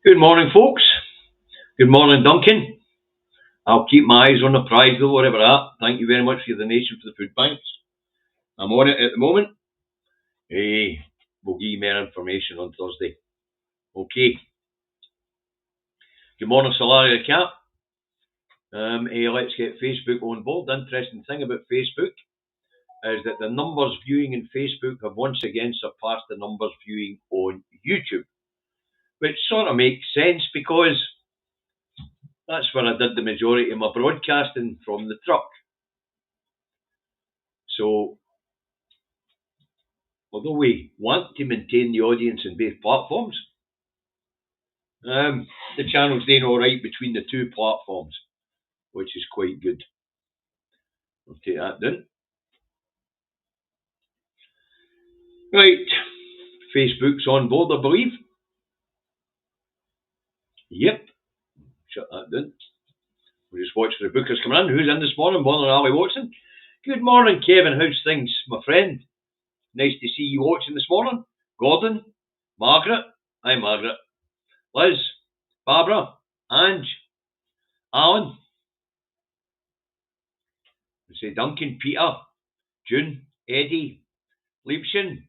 Good morning, folks. Good morning, Duncan. I'll keep my eyes on the prize, though, whatever that. Thank you very much for your donation for the food banks. I'm on it at the moment. Hey, we'll give you more information on Thursday. Okay. Good morning, Salaria Cat. Let's get Facebook on board. The interesting thing about Facebook is that the numbers viewing in Facebook have once again surpassed the numbers viewing on YouTube, which sort of makes sense because that's where I did the majority of my broadcasting from, the truck. So, although we want to maintain the audience in both platforms, the channel's doing all right between the two platforms, which is quite good. I'll take that down. Right, Facebook's on board, I believe. Yep, shut that down. We'll just watch for the bookers coming in. Who's in this morning? Morning, Ali Watson. Good morning, Kevin. How's things, my friend? Nice to see you watching this morning. Gordon, Margaret. Hi, Margaret. Liz, Barbara, Ange, Alan. We say Duncan, Peter, June, Eddie, Liebchen.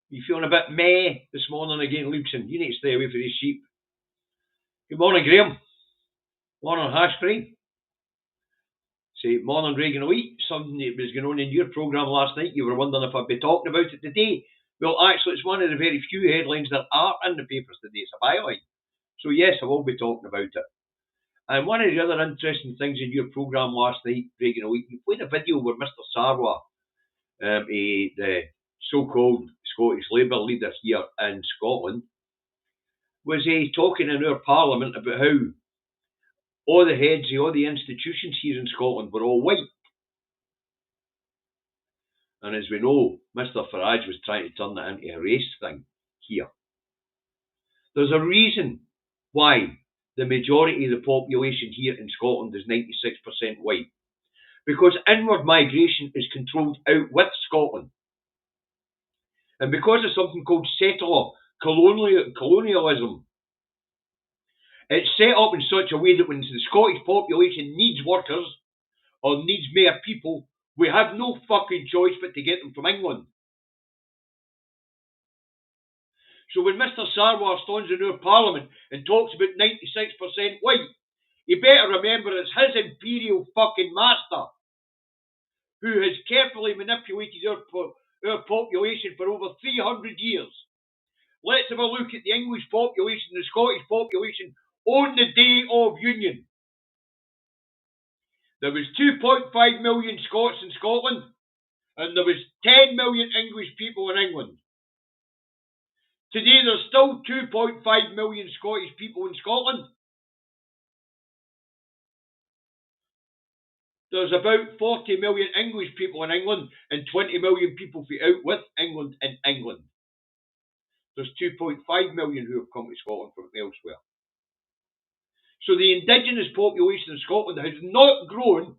You feeling a bit meh this morning again, Liebchen? You need to stay away from these sheep. Good morning, Graham. Morning, Hashbury. Say morning, Reagan Elite. Something that was going on in your programme last night. You were wondering if I'd be talking about it today. Well, actually, it's one of the very few headlines that are in the papers today. It's a byline. So, yes, I will be talking about it. And one of the other interesting things in your programme last night, Reagan Elite, you played a video where Mr. Sarwar, the so-called Scottish Labour leader here in Scotland, was talking in our Parliament about how all the heads of all the institutions here in Scotland were all white. And as we know, Mr. Farage was trying to turn that into a race thing here. There's a reason why the majority of the population here in Scotland is 96% white. Because inward migration is controlled out with Scotland. And because of something called settler colonialism, it's set up in such a way that when the Scottish population needs workers or needs more people, we have no fucking choice but to get them from England. So when Mr. Sarwar stands in our Parliament and talks about 96% white, you better remember it's his imperial fucking master who has carefully manipulated our population for over 300 years. Let's have a look at the English population, the Scottish population on the day of union. There was 2.5 million Scots in Scotland, and there was 10 million English people in England. Today there's still 2.5 million Scottish people in Scotland. There's about 40 million English people in England and 20 million people out with England in England. There's 2.5 million who have come to Scotland from elsewhere. So the indigenous population in Scotland has not grown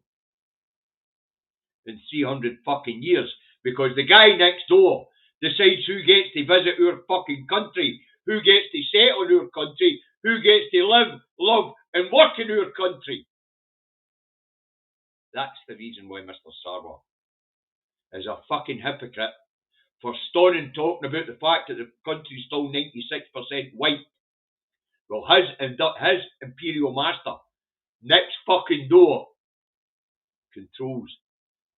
in 300 fucking years because the guy next door decides who gets to visit our fucking country, who gets to settle in our country, who gets to live, love and work in our country. That's the reason why Mr. Sarwar is a fucking hypocrite for stoning talking about the fact that the country's still 96% white. Well, his imperial master, next fucking door,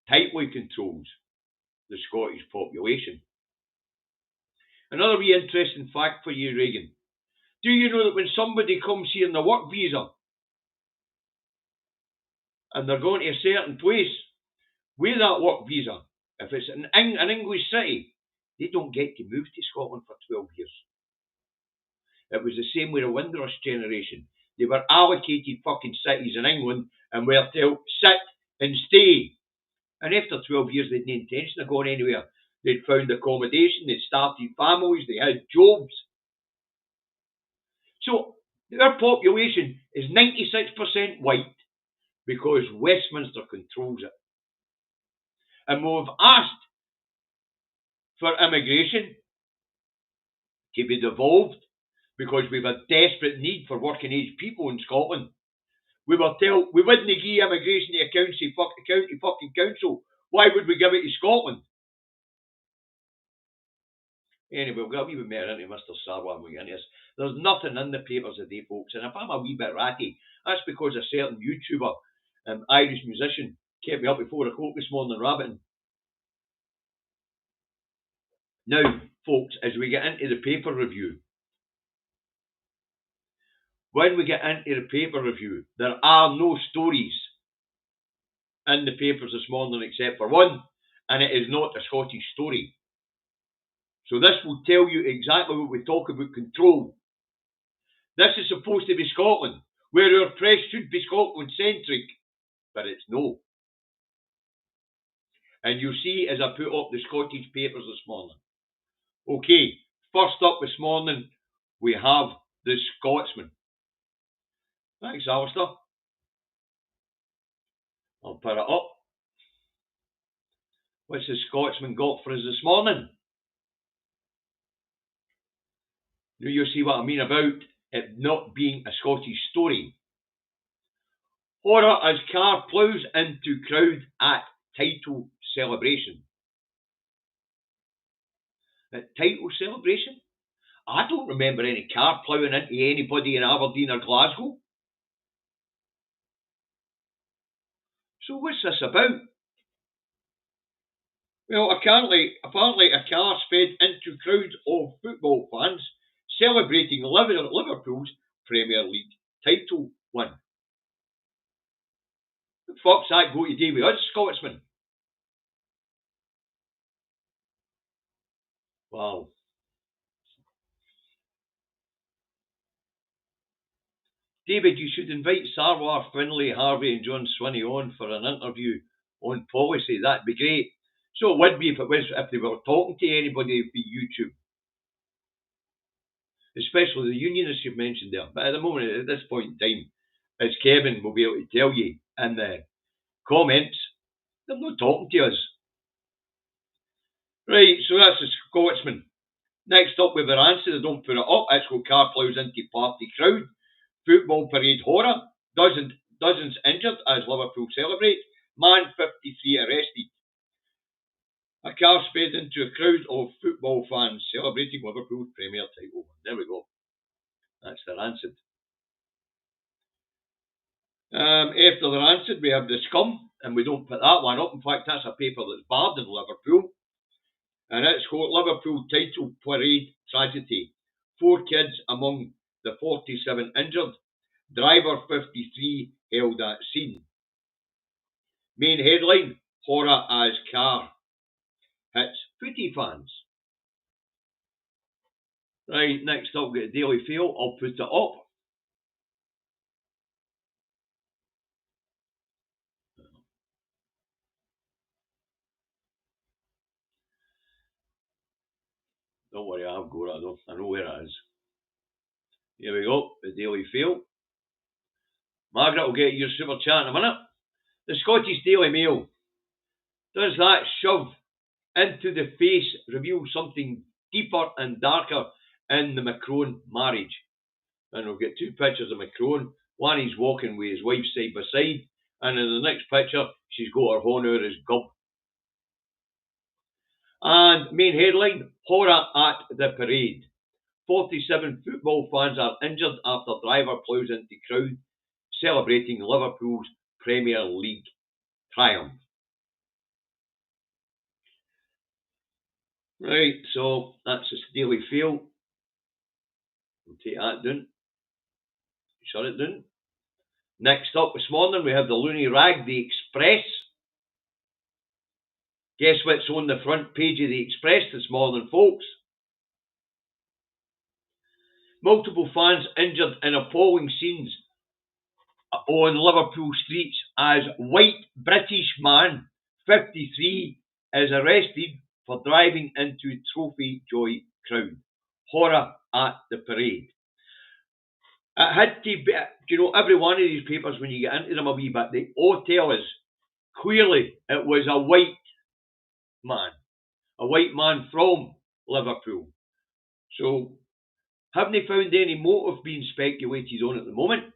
tightly controls the Scottish population. Another wee interesting fact for you, Reagan. Do you know that when somebody comes here on a work visa and they're going to a certain place with that work visa, if it's an English city, they don't get to move to Scotland for 12 years. It was the same with the Windrush generation. They were allocated fucking cities in England and were told sit and stay. And after 12 years, they had no intention of going anywhere. They'd found accommodation, they'd started families, they had jobs. So our population is 96% white because Westminster controls it. And we've asked for immigration to be devolved because we've a desperate need for working age people in Scotland. We were told we wouldn't give immigration to a county fucking council. Why would we give it to Scotland? Anyway, we'll get a wee bit more into Mr. Sarwar when we get into this. There's nothing in the papers today, folks, and if I'm a wee bit ratty, that's because a certain YouTuber, Irish musician, kept me up at 4 o'clock this morning rabbiting. Now, folks, as we get into the paper review, when we get into the paper review, there are no stories in the papers this morning except for one, and it is not a Scottish story. So this will tell you exactly what we talk about control. This is supposed to be Scotland, where our press should be Scotland-centric, but it's no. And you'll see as I put up the Scottish papers this morning. Okay, first up this morning, we have the Scotsman. Thanks, Alistair. I'll put it up. What's the Scotsman got for us this morning? Now you'll see what I mean about it not being a Scottish story. Horror as car ploughs into crowd at title celebration. At title celebration? I don't remember any car ploughing into anybody in Aberdeen or Glasgow. So what's this about? Well, apparently a car sped into crowds of football fans celebrating Liverpool's Premier League title win. The fuck's that got to do with us, Scotsman? Wow. David, you should invite Sarwar, Finlay, Harvey and John Swinney on for an interview on policy. That'd be great. So it would be if they were talking to anybody via YouTube. Especially the unionists you've mentioned there. But at the moment, at this point in time, as Kevin will be able to tell you in the comments, they're not talking to us. Right, so that's the Scotsman. Next up, we've answered. I don't put it up. It's got car ploughs into party crowd. Football parade horror. Dozens injured as Liverpool celebrate. Man 53 arrested. A car sped into a crowd of football fans celebrating Liverpool's Premier title. There we go. That's their answer. After they're answered, we have the Scum, and we don't put that one up. In fact, that's a paper that's barred in Liverpool. And it's called Liverpool Title Parade Tragedy. 4 kids among the 47 injured. Driver 53 held at scene. Main headline, horror as car hits footy fans. Right, next up, get a Daily Fail. I'll put it up. Don't worry, I've got it. I know where it is. Here we go, the Daily Fail. Margaret will get your super chat in a minute. The Scottish Daily Mail. Does that shove into the face reveal something deeper and darker in the Macron marriage? And we'll get 2 pictures of Macron. One he's walking with his wife side by side, and in the next picture she's got her honour as gob. And main headline, horror at the parade. 47 football fans are injured after driver ploughs into crowd celebrating Liverpool's Premier League triumph. Right, so that's the Daily Fail. We'll take that down. Shut it down. Next up this morning, we have the loony rag, the Express. Guess what's on the front page of the Express this morning, folks? Multiple fans injured in appalling scenes on Liverpool streets as white British man, 53, is arrested for driving into Trophy Joy crowd. Horror at the parade. It had to be, every one of these papers, when you get into them a wee bit, they all tell us clearly it was a white man from Liverpool. So Haven't they found any motive being speculated on at the moment?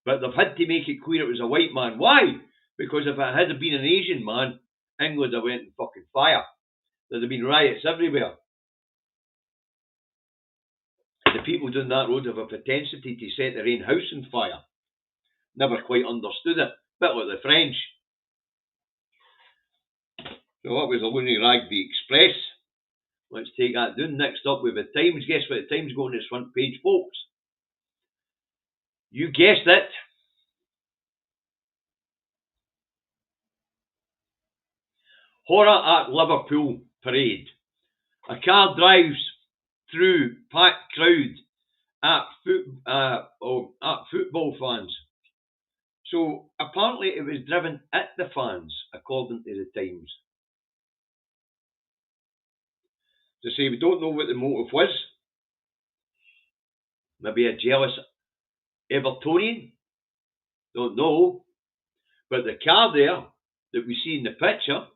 But they've had to make it clear it was a white man. Why? Because if it had been an Asian man, England would have went in fucking fire. There'd have been riots everywhere. The people down that road have a propensity to set their own house on fire. Never quite understood it. Bit like the French. So that was a loony rag, the Express. Let's take that down. Next up with the Times. Guess what the Times got on its front page, folks? You guessed it. Horror at Liverpool parade. A car drives through packed crowd at football fans. So apparently it was driven at the fans, according to the Times. To say we don't know what the motive was. Maybe a jealous Evertonian. Don't know. But the car there that we see in the picture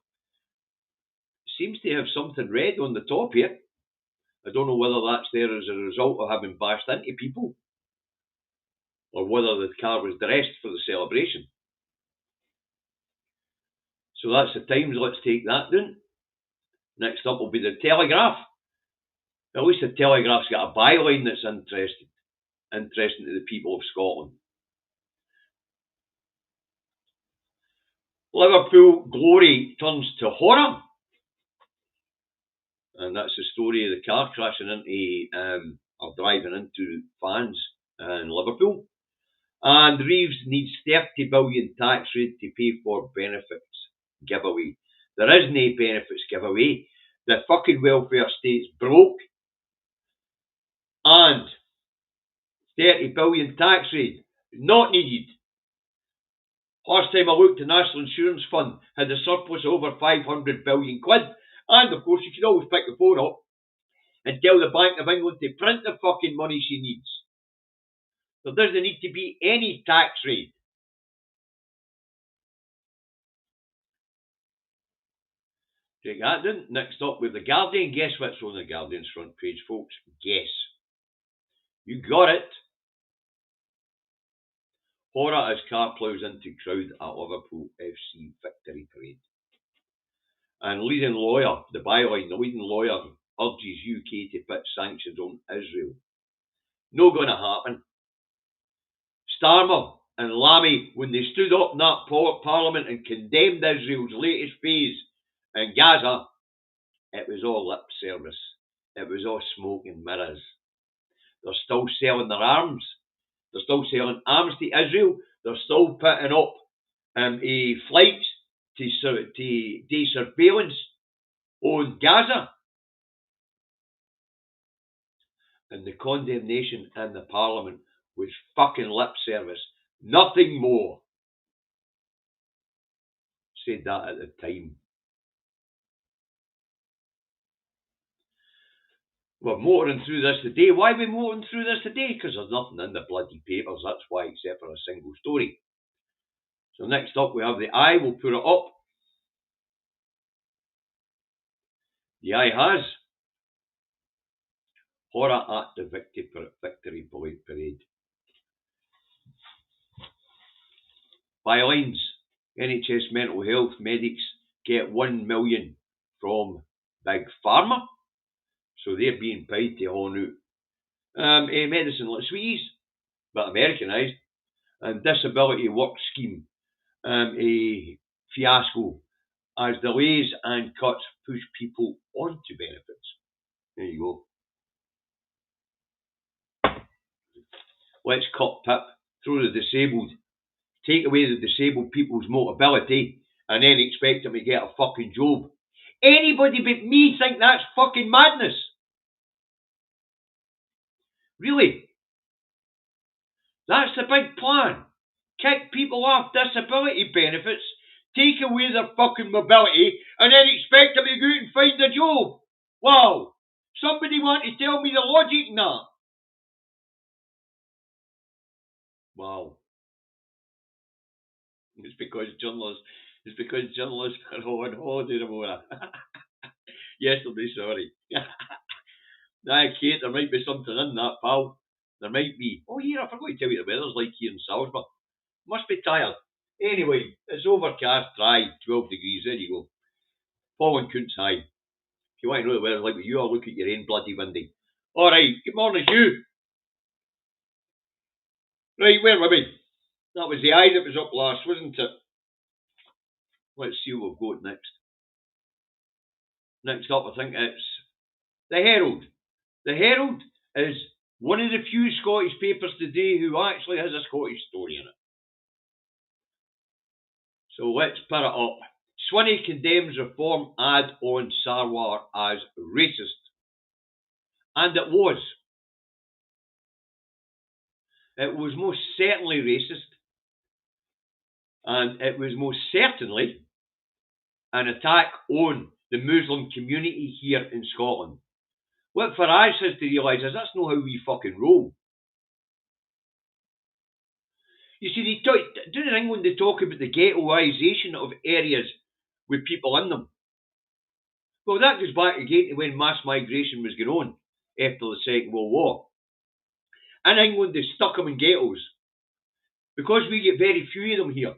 seems to have something red on the top here. I don't know whether that's there as a result of having bashed into people or whether the car was dressed for the celebration. So that's the Times. Let's take that down. Next up will be the Telegraph. At least the Telegraph's got a byline that's interesting to the people of Scotland. Liverpool glory turns to horror. And that's the story of the car crashing into, or driving into fans in Liverpool. And Reeves needs 30 billion tax rate to pay for benefits giveaway. There is no benefits giveaway. The fucking welfare state's broke. And 30 billion tax rate, not needed. Last time I looked, the National Insurance Fund had a surplus of over 500 billion quid. And of course, you can always pick the phone up and tell the Bank of England to print the fucking money she needs. There doesn't need to be any tax rate. Take that then. Next up with the Guardian. Guess what's on the Guardian's front page, folks? Guess. You got it. Horror as car ploughs into crowd at Liverpool FC victory parade. And leading lawyer, the byline, the leading lawyer urges UK to put sanctions on Israel. No going to happen. Starmer and Lammy, when they stood up in that parliament and condemned Israel's latest phase in Gaza, it was all lip service. It was all smoke and mirrors. They're still selling their arms. They're still selling arms to Israel. They're still putting up flights to do surveillance on Gaza. And the condemnation in the parliament was fucking lip service. Nothing more. Said that at the time. We're motoring through this today. Why are we motoring through this today? Because there's nothing in the bloody papers. That's why, except for a single story. So next up we have the Eye. We'll put it up. The Eye has horror at the victory parade. Bylines. NHS mental health medics get 1 million from Big Pharma. So they're being paid to hone out a medicine like sweeties, but Americanised, and disability work scheme, a fiasco, as delays and cuts push people onto benefits. There you go. Let's cut PIP, throw the disabled, take away the disabled people's mobility, and then expect them to get a fucking job. Anybody but me think that's fucking madness. Really? That's the big plan. Kick people off disability benefits, take away their fucking mobility, and then expect them to go out and find a job. Wow. Somebody want to tell me the logic in that? Wow. It's because journalists are on holiday tomorrow. Yesterday, sorry. Nah, Kate, there might be something in that, pal. There might be. Oh, yeah, I forgot to tell you the weather's like here in Salisbury. Must be tired. Anyway, it's overcast, dry, 12 degrees. There you go. Falling Counts High. If you want to know the weather's like with you, I'll look at your own bloody windy. Alright, good morning, Hugh. Right, where were we? That was the eye that was up last, wasn't it? Let's see what we've got next. Next up, I think it's the Herald. The Herald is one of the few Scottish papers today who actually has a Scottish story in it. So let's put it up. Swinney condemns reform ad on Sarwar as racist. And it was. It was most certainly racist. And it was most certainly an attack on the Muslim community here in Scotland. What Farage has to realise is that's not how we fucking roll. You see, down in England they talk about the ghettoisation of areas with people in them. Well, that goes back again to when mass migration was going on after the Second World War. In England they stuck them in ghettos. Because we get very few of them here,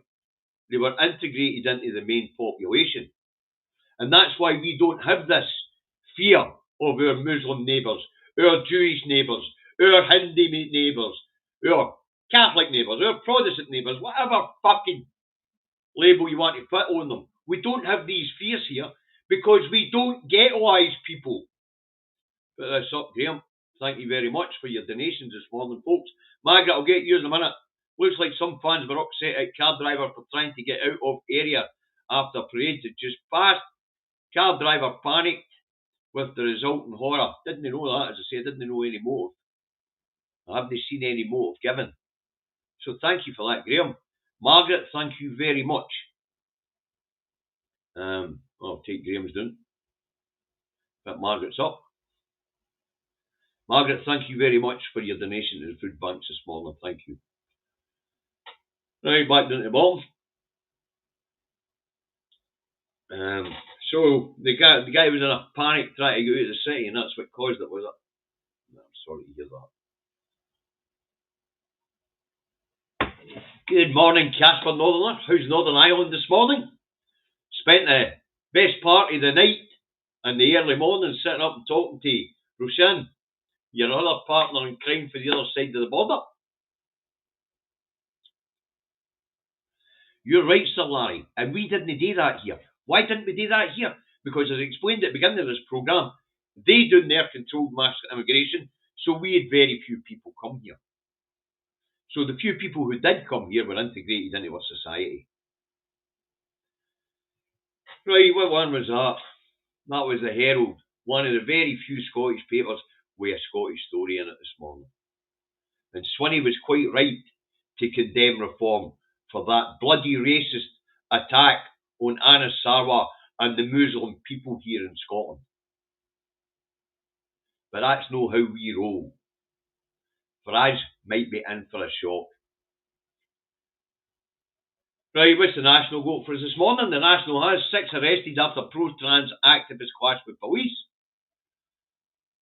they were integrated into the main population. And that's why we don't have this fear of our Muslim neighbours, our Jewish neighbours, our Hindu neighbours, our Catholic neighbours, our Protestant neighbours, whatever fucking label you want to put on them. We don't have these fears here because we don't ghettoise people. Put this up, Graham. Thank you very much for your donations this morning, folks. Margaret, I'll get you in a minute. Looks like some fans were upset at car driver for trying to get out of area after parades had just passed. Car driver panicked with the resulting horror. Didn't know that, as I say, didn't know any motive. I haven't seen any motive given. So thank you for that, Graham. Margaret, thank you very much. I'll take Graham's down. But Margaret's up. Margaret, thank you very much for your donation to the food banks this morning. Thank you. Right, back down to the bottom. So the guy was in a panic trying to get out of the city, and that's what caused it, was it? I'm sorry to hear that. Good morning, Casper Northerner. How's Northern Ireland this morning? Spent the best part of the night and the early morning sitting up and talking to Roisin, your other partner in crime for the other side of the border. You're right, Sir Larry, and we didn't do that here. Why didn't we do that here? Because as I explained at the beginning of this programme, they down there controlled mass immigration, so we had very few people come here. So the few people who did come here were integrated into our society. Right, what one was that? That was the Herald, one of the very few Scottish papers with a Scottish story in it this morning. And Swinney was quite right to condemn reform for that bloody racist attack on Anas Sarwar and the Muslim people here in Scotland. But that's not how we roll. Farage might be in for a shock. Right, what's the National got for us this morning? The National has 6 arrested after pro-trans activists clash with police.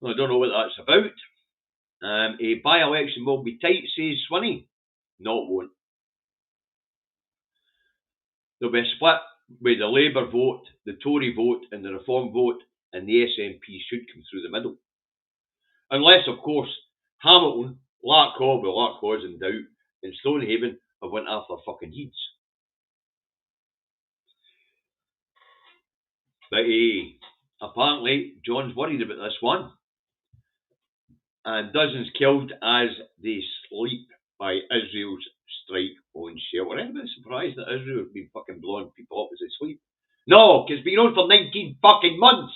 Well, I don't know what that's about. A by-election will be tight, says Swinney. No, it won't. There'll be a split with the Labour vote, the Tory vote and the Reform vote, and the SNP should come through the middle. Unless, of course, Hamilton, Larkhaw's in doubt, and Stonehaven have went after fucking Heeds. But apparently, John's worried about this one. And dozens killed as they sleep by Israel's strike on shelter. Anybody surprised that Israel has been fucking blowing people up as they sleep? No, because it's been on for 19 fucking months.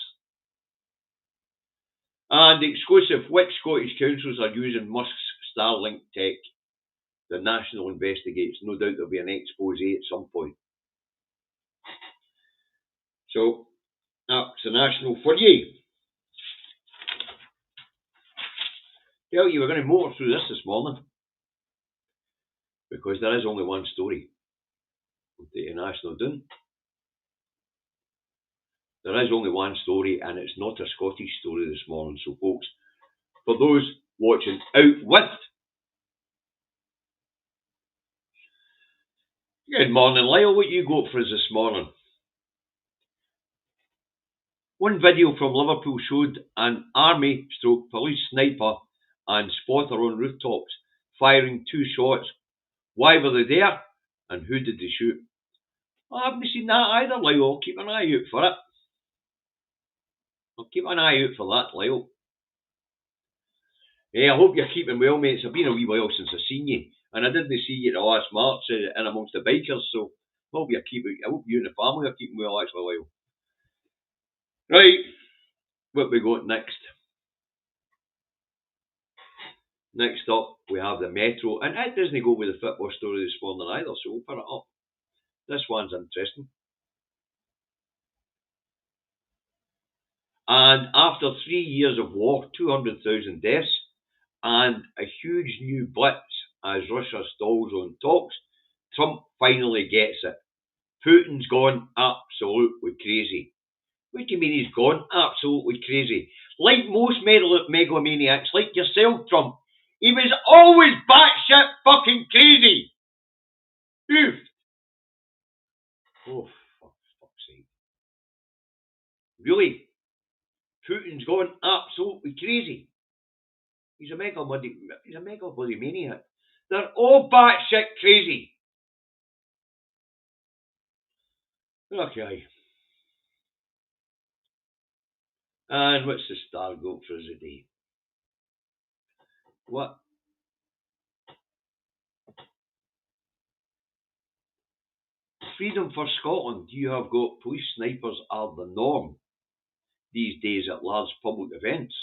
And exclusive, which Scottish councils are using Musk's Starlink tech? The National investigates. No doubt there'll be an expose at some point. So, that's the National for you. Tell you, we're going to motor through this morning. Because there is only one story. We'll take the National down. There is only one story, and it's not a Scottish story this morning. So, folks, for those watching out with. Good morning, Lyle. What you got for us this morning? One video from Liverpool showed an army stroke police sniper and spotter on rooftops firing 2 shots. Why were they there and who did they shoot? I haven't seen that either, Lyle. I'll keep an eye out for it. I'll keep an eye out for that, Lyle. I hope you're keeping well, mate. It's been a wee while since I've seen you. And I didn't see you the last March in amongst the bikers, so I hope you and the family are keeping well, actually, Lyle. Right, what we got next? Next up, we have the Metro, and it doesn't go with the football story this morning either, so we'll put it up. This one's interesting. And after 3 years of war, 200,000 deaths, and a huge new blitz as Russia stalls on talks, Trump finally gets it. Putin's gone absolutely crazy. What do you mean he's gone absolutely crazy? Like most megalomaniacs, like yourself, Trump, he was always batshit fucking crazy. Oof. Oh, for fuck's sake. Really? Putin's gone absolutely crazy. He's a mega bloody maniac. They're all batshit crazy. Okay. And what's the star goat for us today? What? Freedom for Scotland. You have got police snipers are the norm these days at large public events.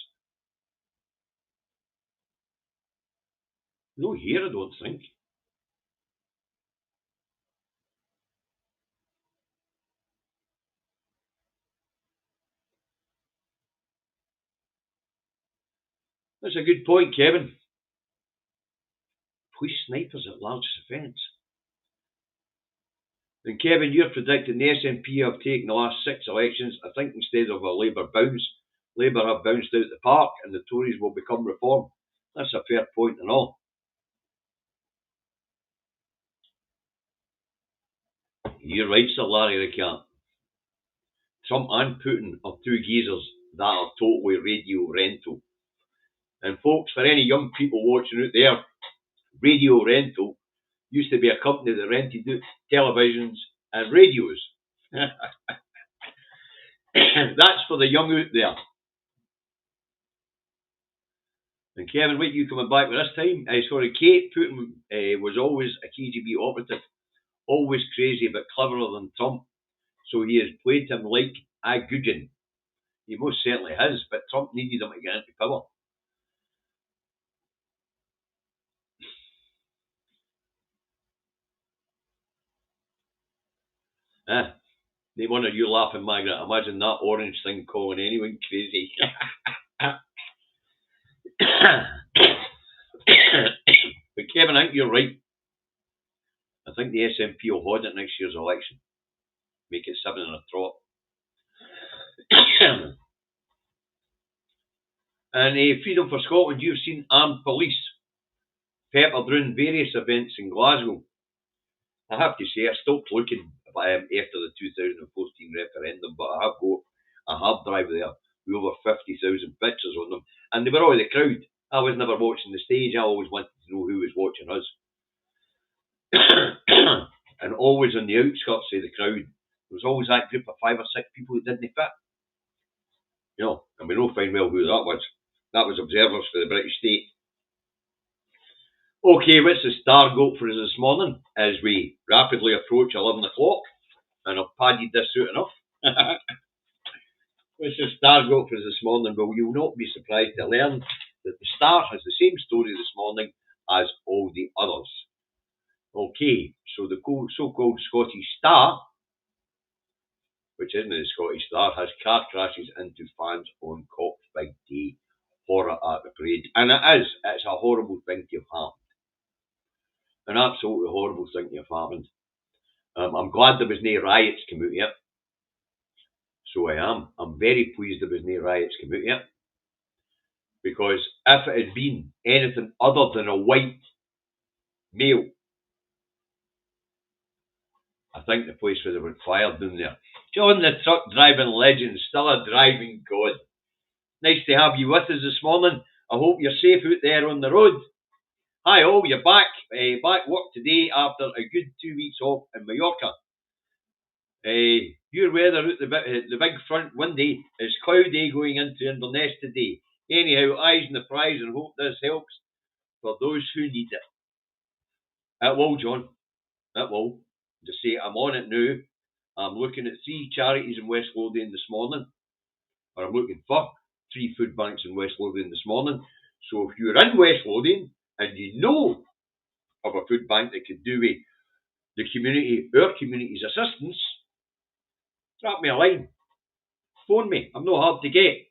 No here, I don't think. That's a good point, Kevin. Police snipers at large events. And Kevin, you're predicting the SNP have taken the last 6 elections. I think instead of a Labour bounce, Labour have bounced out the park and the Tories will become reform. That's a fair point and all. You're right, Sir Larry Ricard. Trump and Putin are 2 geezers that are totally radio rental. And folks, for any young people watching out there, radio rental used to be a company that rented televisions and radios. That's for the young out there. And Kevin, what you coming back with this time? Kate Putin was always a KGB operative, always crazy but cleverer than Trump. So he has played him like a goodin. He most certainly has, but Trump needed him to get into power. No wonder you're laughing, Margaret. Imagine that orange thing calling anyone crazy. But Kevin, I think you're right. I think the SNP will hold it next year's election. Make it 7 in a trot. And Freedom for Scotland, you've seen armed police peppered around various events in Glasgow. I have to say, I stopped looking after the 2014 referendum, but I have got a hard drive there with over 50,000 pictures on them. And they were all the crowd. I was never watching the stage. I always wanted to know who was watching us. And always on the outskirts of the crowd, there was always that group of 5 or 6 people who didn't fit. And we know fine well who that was. That was observers for the British state. Okay, what's the star goat for us this morning as we rapidly approach 11 o'clock? And I've padded this out enough. What's the star goat for us this morning? Well, you will not be surprised to learn that the Star has the same story this morning as all the others. Okay, so the so-called Scottish Star, which isn't the Scottish Star, has car crashes into fans on Cops Big Day. Horror at the parade. And it's a horrible thing to have happened. An absolutely horrible thing to have happened. I'm glad there was no riots come out yet. So I am. I'm very pleased there was no riots come out yet. Because if it had been anything other than a white male, I think the place would have been fired down there. John the truck driving legend, still a driving god. Nice to have you with us this morning. I hope you're safe out there on the road. Hi all, you're back. Back work today after a good 2 weeks off in Mallorca. Your weather out the big front windy is cloudy going into Inverness today. Anyhow, eyes on the prize and hope this helps for those who need it. It will, John. It will. Just say I'm on it now. I'm looking at 3 charities in West Lothian this morning. Or I'm looking for 3 food banks in West Lothian this morning. So if you're in West Lothian and you know of a food bank that could do with the community, our community's assistance, drop me a line. Phone me. I'm not hard to get.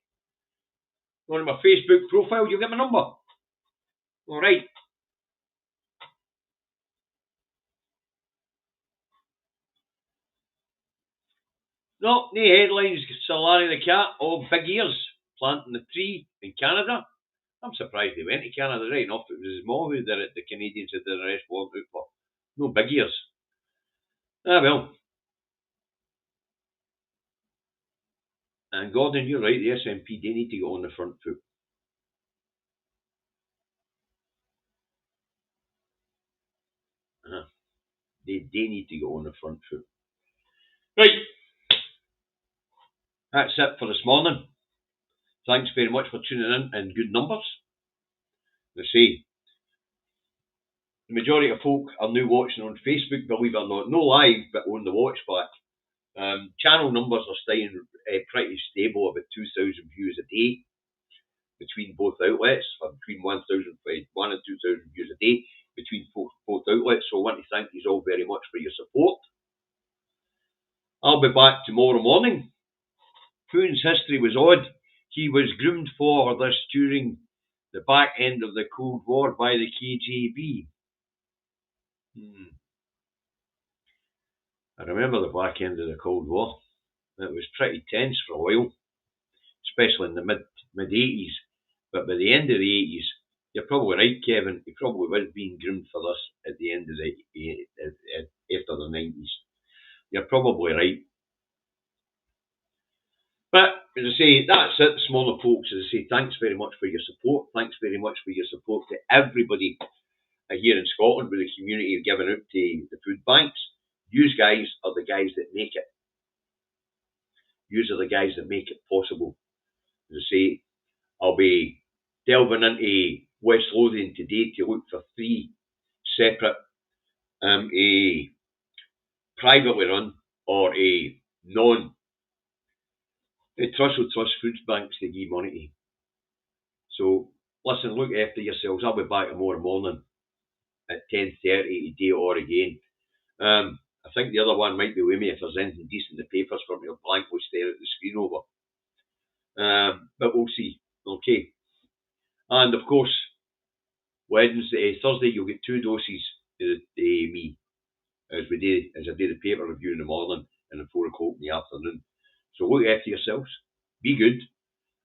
Go on my Facebook profile, you'll get my number. Alright. No headlines. Sir Larry the Cat, all big ears, planting a tree in Canada. I'm surprised they went to Canada right enough. It was his mom who did it, the Canadians had the rest warrant out for. No big ears. Ah well. And Gordon, you're right, the SNP, they need to go on the front foot. They need to go on the front foot. Right. That's it for this morning. Thanks very much for tuning in and good numbers. They say, the majority of folk are now watching on Facebook, believe it or not. No live, but on the watch back. Channel numbers are staying pretty stable, about 2,000 views a day between both outlets, or between 1 and 2,000 views a day between both outlets. So I want to thank you all very much for your support. I'll be back tomorrow morning. Poon's history was odd. He was groomed for this during the back end of the Cold War by the KGB. I remember the back end of the Cold War. It was pretty tense for a while, especially in the mid-80s. But by the end of the 80s, you're probably right, Kevin, he probably was being groomed for this at the end of after the 90s. You're probably right. But, as I say, that's it this morning, folks. As I say, thanks very much for your support. Thanks very much for your support to everybody here in Scotland with the community giving out to the food banks. You guys are the guys that make it. You are the guys that make it possible. As I say, I'll be delving into West Lothian today to look for 3 separate a privately run or a trust food banks to give money to. So listen, look after yourselves. I'll be back tomorrow morning at 10:30 today or again. I think the other one might be with me if there's anything decent in the papers for me to blankly stare at the screen over. But we'll see. Okay. And of course, Thursday, you'll get 2 doses of me as I do the paper review in the morning and at 4 o'clock in the afternoon. So look after yourselves. Be good.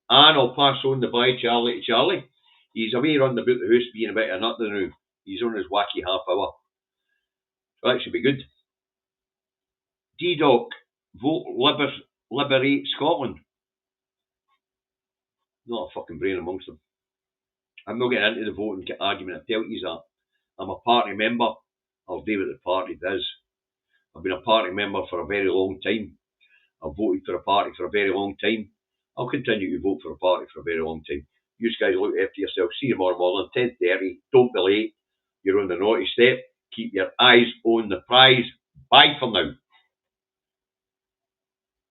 And I'll pass on the bye Charlie to Charlie. He's away running about the house being a bit of a nut now. He's on his wacky half hour. So that should be good. D-Doc, vote liberate Scotland. Not a fucking brain amongst them. I'm not getting into the voting argument. I tell you that. I'm a party member. I'll do what the party does. I've been a party member for a very long time. I've voted for a party for a very long time. I'll continue to vote for a party for a very long time. You guys look after yourself. See you tomorrow morning, 10:30. Don't be late. You're on the naughty step. Keep your eyes on the prize. Bye for now.